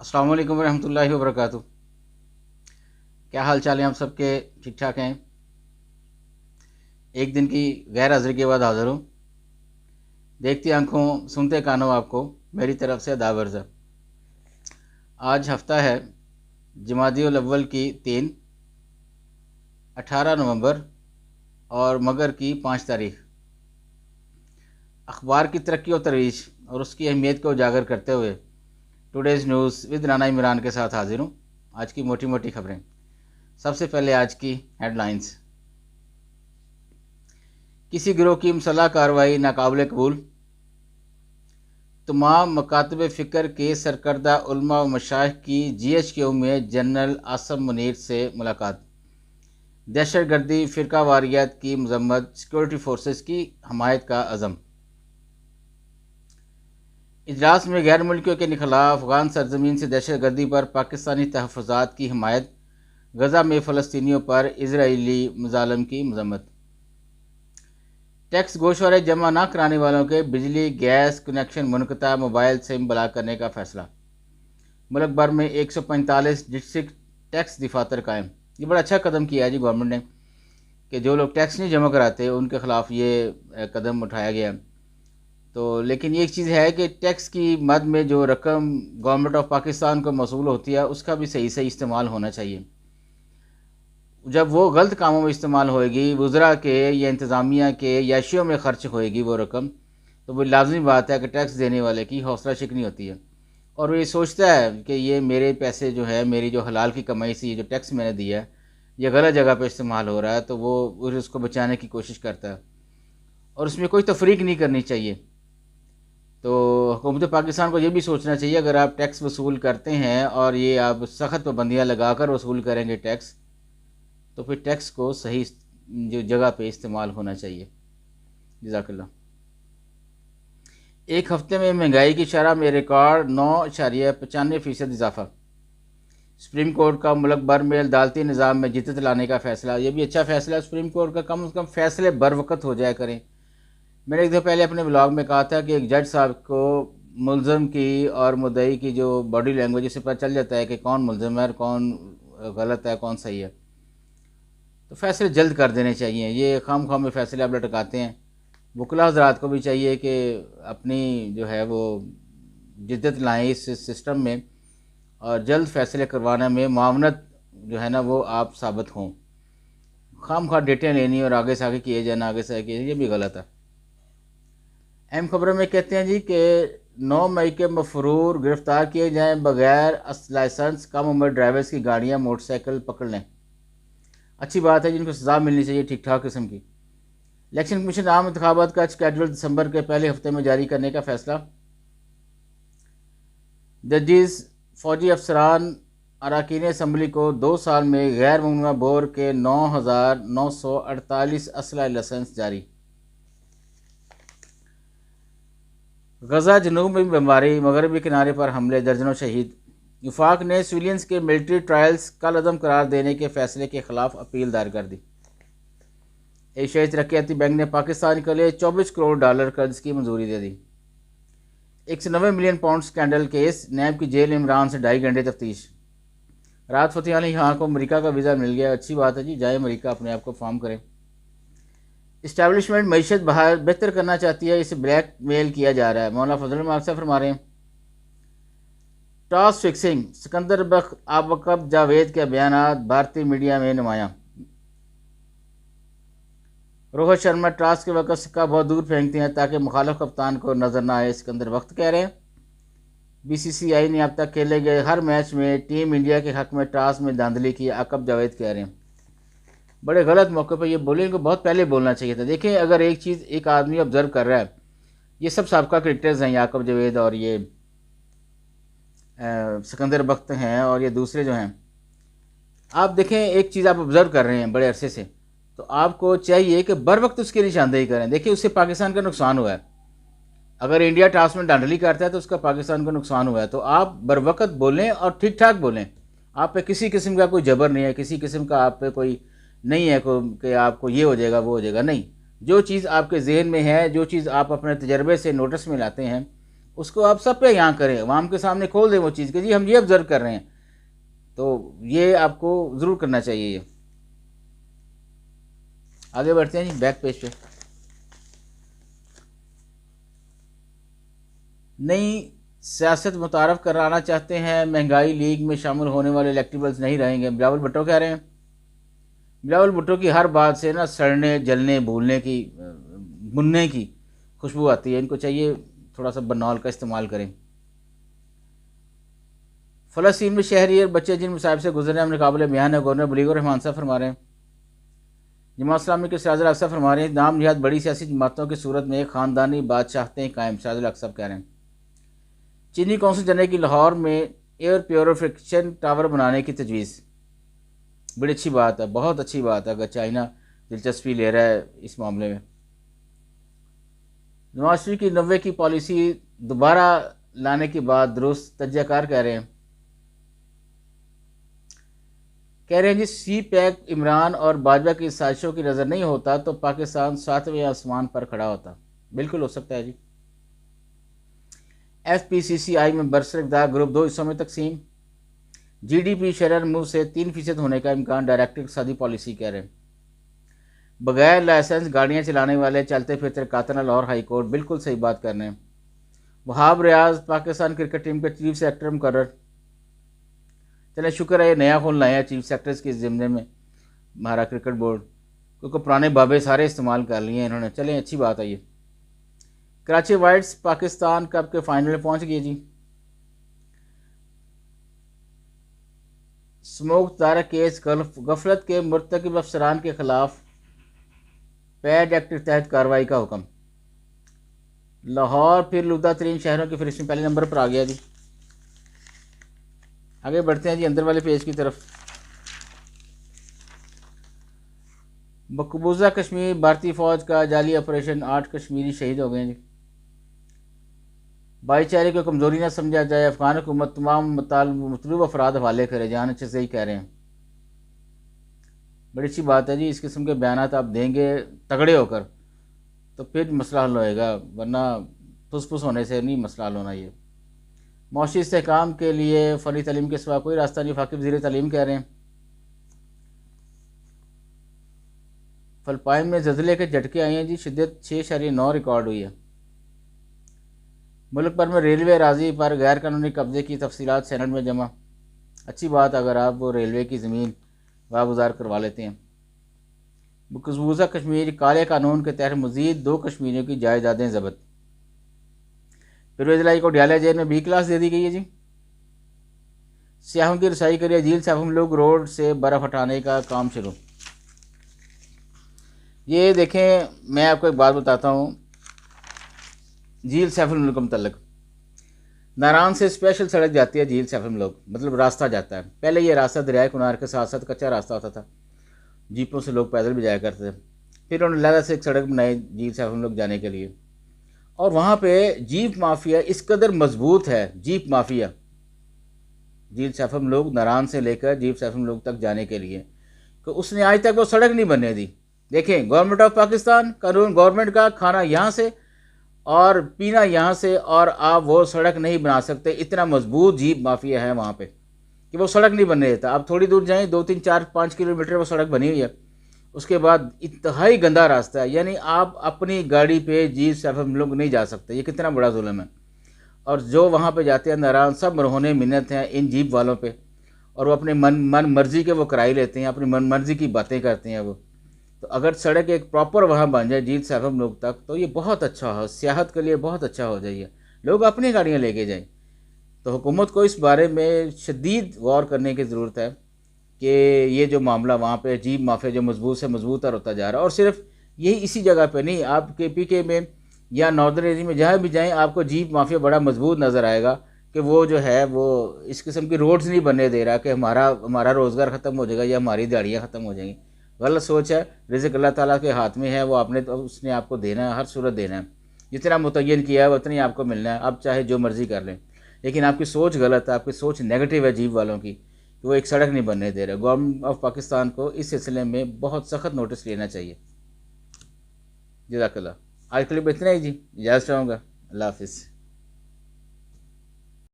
अस्सलाम वालेकुम रहमतुल्लाहि व बरकातुहू। क्या हाल चाल है? आप सबके ठीक ठाक हैं? एक दिन की गैर हाजिरी के बाद हाजिर हूँ। देखती आंखों सुनते कानों आपको मेरी तरफ से अदा अर्ज़ है। आज हफ्ता है जमादियुल अव्वल की 3, 18 नवंबर और मगर की 5 तारीख। अखबार की तरक्की और तरोइश और उसकी अहमियत को उजागर करते हुए today's news with Rana Imran के साथ हाजिर हूँ। आज की मोटी मोटी खबरें। सबसे पहले आज की हेडलाइंस। किसी गिरोह की मुसल्लह कार्रवाई नाकाबिल कबूल। तमाम मकातब फ़िक्र के सरकर्दा उलमा व मशाइख की GHQ में जनरल आसम मुनीर से मुलाकात। दहशतगर्दी फ़िरका वारियत की मजम्मत, सिक्योरिटी फोर्सेस की हमायत का अज़म। इजलास में गैर मुल्कियों के खिलाफ अफगान सरजमीन से दहशतगर्दी पर पाकिस्तानी तहफ़्फ़ुज़ात की हमायत। गज़ा में फ़लस्तीनियों पर इजराइली मज़ालिम की मजम्मत। टैक्स गोशवारे जमा न कराने वालों के बिजली गैस कनेक्शन मुनक़ता, मोबाइल सिम ब्लॉक करने का फ़ैसला। मुल्क भर में 145 डिस्ट्रिक्ट टैक्स दफातर कायम। ये बड़ा अच्छा कदम किया है जी गवर्नमेंट ने कि जो लोग टैक्स नहीं जमा कराते उनके ख़िलाफ़ ये कदम उठाया गया। तो लेकिन एक चीज़ है कि टैक्स की मद में जो रकम गवर्नमेंट ऑफ पाकिस्तान को मसूल होती है उसका भी सही सही इस्तेमाल होना चाहिए। जब वो गलत कामों में इस्तेमाल होएगी, वज़रा के या इंतज़ामिया के याशियों में ख़र्च होएगी वो रकम, तो वो लाजमी बात है कि टैक्स देने वाले की हौसला शिकनी होती है और वो ये सोचता है कि ये मेरे पैसे जो है, मेरी जो हलाल की कमाई से ये जो टैक्स मैंने दिया है ये गलत जगह पर इस्तेमाल हो रहा है, तो वो उसको बचाने की कोशिश करता है और उसमें कोई तफरीक नहीं करनी चाहिए। तो हुकूमत पाकिस्तान को ये भी सोचना चाहिए, अगर आप टैक्स वसूल करते हैं और ये आप सख्त पाबंदियाँ लगा कर वसूल करेंगे टैक्स, तो फिर टैक्स को सही जो जगह पे इस्तेमाल होना चाहिए। जज़ाकल्लाह। एक हफ्ते में महंगाई की शरह में रिकॉर्ड 9.95% इजाफा। सुप्रीम कोर्ट का मुल्क भर में अदालती निज़ाम में जिद्दत लाने का फ़ैसला। ये भी अच्छा फ़ैसला है सुप्रीम कोर्ट का, कम से कम फ़ैसले बर वक्त हो जाया करें। मैंने एक दिन पहले अपने ब्लॉग में कहा था कि एक जज साहब को मुलज़म की और मुद्दई की जो बॉडी लैंग्वेज से पता चल जाता है कि कौन मुलज़म है और कौन गलत है, कौन सही है, तो फ़ैसले जल्द कर देने चाहिए। ये खाम खाम में फ़ैसले आप लटकाते हैं। वकला हज़रात को भी चाहिए कि अपनी जो है वो जिद्दत लाएँ इस सिस्टम में और जल्द फ़ैसले करवाने में मावनत जो है ना वो आप साबित हों। खाम खा डेटें लेनी और आगे से आगे किए जाना, आगे से आगे, ये भी गलत है। अहम खबरों में कहते हैं जी कि 9 मई के मफरूर गिरफ़्तार किए जाएँ बगैर लाइसेंस कम उम्र ड्राइवर्स की गाड़ियाँ मोटरसाइकिल पकड़ लें। अच्छी बात है, जिनको सज़ा मिलनी चाहिए ठीक ठाक किस्म की। इलेक्शन कमीशन आम इंतखाबात का शेड्यूल दिसंबर के पहले हफ्ते में जारी करने का फैसला। जजेस, फौजी अफसरान, अरकान असम्बली को 2 साल में गैर ममनुआ बोर के 9,948 असला लाइसेंस जारी। गजा जनूब में बीमारी, मगरबी किनारे पर हमले, दर्जनों शहीद। वफाक ने सिविलियंस के मिलिट्री ट्रायल्स कल अदम करार देने के फैसले के खिलाफ अपील दायर कर दी। एशियाई तरक्याती बैंक ने पाकिस्तान के लिए $24 करोड़ कर्ज की मंजूरी दे दी। 190 मिलियन पाउंड स्कैंडल केस, नैब की जेल इमरान से 2.5 घंटे तफ्तीश। राहत फ़तेह अली खां को अमरीका का वीज़ा मिल गया, अच्छी बात है जी, जाए अमरीका अपने आप को फॉर्म करें। इस्टेब्लिशमेंट मईशत बहार बेहतर करना चाहती है, इसे ब्लैक मेल किया जा रहा है। मौलाना फजल मार्क से फरमा रहे हैं। टॉस फिक्सिंग, सिकंदर बख्त आबकब जावेद के बयानात भारतीय मीडिया में नुमायां। रोहित शर्मा टॉस के वक्त सिक्का बहुत दूर फेंकते हैं ताकि मुखालिफ कप्तान को नजर ना आए, सिकंदर बख्त कह रहे हैं। BCCI ने अब तक खेले गए हर मैच में टीम इंडिया के हक में टॉस में धांधली की, आकब जावेद कह रहे हैं। बड़े गलत मौके पर ये बोले, इनको बहुत पहले बोलना चाहिए था। देखिए, अगर एक चीज़ एक आदमी ऑब्जर्व कर रहा है, ये सब साबका क्रिकेटर्स हैं, याकूब जावेद और ये सिकंदर बख्त हैं और ये दूसरे जो हैं, आप देखें एक चीज़ आप ऑब्ज़र्व कर रहे हैं बड़े अरसे से, तो आपको चाहिए कि बर वक्त उसकी निशानदेही करें। देखिए, उससे पाकिस्तान का नुकसान हुआ है। अगर इंडिया टॉस में धांधली करता है तो उसका पाकिस्तान को नुकसान हुआ है, तो आप बर वक्त बोलें और ठीक ठाक बोलें। आप पे किसी किस्म का कोई जबर नहीं है, किसी किस्म का आप पे कोई नहीं है कि आपको ये हो जाएगा वो हो जाएगा, नहीं। जो चीज़ आपके जहन में है, जो चीज़ आप अपने तजर्बे से नोटिस में लाते हैं, उसको आप सब पे यहाँ करें, आवाम के सामने खोल दें वो चीज़ कि जी हम ये ऑब्ज़र्व कर रहे हैं। तो ये आपको ज़रूर करना चाहिए। ये आगे बढ़ते हैं जी बैक पेज पे। नई सियासत मुतारफ़ कराना चाहते हैं, महंगाई लीग में शामिल होने वाले इलेक्टेबल्स नहीं रहेंगे, बिलावल भुट्टो कह रहे हैं। बिलावल भुट्टो की हर बात से ना सड़ने जलने भूलने की भुनने की खुशबू आती है। इनको चाहिए थोड़ा सा बनौल का इस्तेमाल करें। फ़लस्तीन में शहरी और बच्चे जिन मसाइब से गुजरने हमने काबिल बयान है, गवर्नर बलीगुर रहमान साहब फरमा रहे हैं। जमात इस्लामी के सिराजुल हक साहब फरमा रहे हैं, नाम निहाद बड़ी सियासी जमातों की सूरत में एक ख़ानदानी बादशाहतें कायम। सिराजुल हक साहब कह रहे हैं चीनी कौंसिल जनरल की लाहौर में एयर प्योरीफिकेशन टावर बनाने की तजवीज़। बड़ी अच्छी बात है, बहुत अच्छी बात है अगर चाइना दिलचस्पी ले रहा है इस मामले में। नवाज शरीफ की 90 की पॉलिसी दोबारा लाने के बाद दुरुस्त, तजज़ियाकार कह रहे हैं। जी सी पैक इमरान और बाजवा की साजिशों की नज़र नहीं होता तो पाकिस्तान 7वें आसमान पर खड़ा होता। बिल्कुल हो सकता है जी। FPCCI में बरसरकदार ग्रुप 2 हिस्सों में तकसीम। GDP शरह नमू से 3% होने का इम्कान, डायरेक्ट इक़्तिसादी पॉलिसी कह रहे हैं। बगैर लाइसेंस गाड़ियाँ चलाने वाले चलते फिरते कातल लाहौर हाई कोर्ट, बिल्कुल सही बात कर रहे हैं। वहाब रियाज पाकिस्तान क्रिकेट टीम के चीफ सेक्रेटरी मुकर्रर। चले शुक्र है ये नया फ़ोन लाया चीफ सेक्रेटरी के ज़िम्मे में हमारा क्रिकेट बोर्ड, क्योंकि पुराने बाबे सारे इस्तेमाल कर लिए इन्होंने। चलें अच्छी बात है ये। कराची वाइट्स पाकिस्तान कप के फाइनल में पहुंच गई जी। स्मोक दारा केस गफलत के मुर्तकिब अफसरान के खिलाफ पैड एक्ट के तहत कार्रवाई का हुक्म। लाहौर फिर लुदा तरीन शहरों की फहरिस्त में पहले नंबर पर आ गया जी। आगे बढ़ते हैं जी अंदर वाले पेज की तरफ। मकबूजा कश्मीर भारतीय फ़ौज का जाली ऑपरेशन, 8 कश्मीरी शहीद हो गए जी। भाईचारे को कमज़ोरी न समझा जाए, अफगान हुकूमत तमाम मतलूब अफराद हवाले करे, जान अच्छे से ही कह रहे हैं। बड़ी अच्छी बात है जी, इस किस्म के बयान आप देंगे तगड़े होकर तो फिर मसला हल होएगा, वरना फुस फुस होने से नहीं मसला हल होना। ये मौशी इस्तेहकाम के लिए फ़नी तालीम के सिवा कोई रास्ता नहीं, फाकिब वज़ीर तालीम कह रहे हैं। फ़िलिपाइन में ज़लज़ले के झटके आए हैं जी, शिद्दत 6.9 रिकॉर्ड हुई है। मुल्क भर में रेलवे राजी पर गैर कानूनी कब्जे की तफसीलात सेनेट में जमा। अच्छी बात अगर आप वो रेलवे की ज़मीन वागुजार करवा लेते हैं। मकबूजा कश्मीर काले कानून के तहत मज़ीद 2 कश्मीरियों की जायदादें ज़ब्त। परवेज़ लाई को ढियाला जेल में B क्लास दे दी गई है जी। सियाहों की रसाई के लिए झील सैफुल मलूक रोड से बर्फ़ हटाने का काम शुरू। ये देखें, मैं आपको एक बात बताता हूँ झील सैफुल मलूक के मुतल्लिक़। नारान से स्पेशल सड़क जाती है झील सैफुल मलूक, मतलब रास्ता जाता है। पहले ये रास्ता दरिया कुनार के साथ साथ कच्चा रास्ता होता था, जीपों से लोग पैदल भी जाया करते थे। फिर उन्होंने लहदा से एक सड़क बनाई झील सैफुल मलूक जाने के लिए, और वहाँ पे जीप माफिया इस कदर मजबूत है, जीप माफिया झील सैफुल मलूक नारान से लेकर जीप सैफुल मलूक तक जाने के लिए, तो उसने आज तक वो सड़क नहीं बनने दी। देखें, गवर्नमेंट ऑफ पाकिस्तान कानून, गवर्नमेंट का खाना यहाँ से और पीना यहाँ से, और आप वो सड़क नहीं बना सकते। इतना मजबूत जीप माफिया है वहाँ पे कि वो सड़क नहीं बनने देता। आप थोड़ी दूर जाएं, 2, 3, 4, 5 किलोमीटर वो सड़क बनी हुई है, उसके बाद इंतहाई गंदा रास्ता है। यानी आप अपनी गाड़ी पे झील सैफुल मलूक नहीं जा सकते। ये कितना बड़ा जुल्म है। और जो वहाँ पे जाते हैं नारायण, सब मरहोने मिन्नत हैं इन जीप वालों पे, और वो अपने मन मर्जी के वो किराए लेते हैं, अपनी मन मर्जी की बातें करते हैं वो। तो अगर सड़क एक प्रॉपर वहाँ बन जाए झील सैफुल मलूक तक, तो ये बहुत अच्छा हो, सियाहत के लिए बहुत अच्छा हो जाइए, लोग अपनी गाड़ियाँ लेके जाएं। तो हुकूमत को इस बारे में शदीद गौर करने की ज़रूरत है कि ये जो मामला वहाँ पे जीप माफिया जो मजबूत से मजबूतर होता जा रहा है। और सिर्फ यही इसी जगह पे नहीं, आप KPK में या नॉर्दर्न एरिया में जहाँ भी जाएं, आपको जीप माफिया बड़ा मजबूत नज़र आएगा कि वो जो है वो इस किस्म की रोड्स नहीं बनने दे रहा कि हमारा रोज़गार ख़त्म हो जाएगा या हमारी दिहाड़ियाँ ख़त्म हो जाएंगी। गलत सोच है। रिज़्क़ अल्लाह ताला के हाथ में है, वो उसने आपको देना है, हर सूरत देना है। जितना मुतय्यन किया है उतना ही आपको मिलना है, आप चाहे जो मर्ज़ी कर लें। लेकिन आपकी सोच गलत है, आपकी सोच नेगेटिव है जीप वालों की, कि वो एक सड़क नहीं बनने दे रहे। गवर्नमेंट ऑफ पाकिस्तान को इस सिलसिले में बहुत सख्त नोटिस लेना चाहिए। जज़ाकल्लाह। आज के लिए इतना ही जी, इजाज़त चाहूँगा। अल्लाह हाफ़िज़।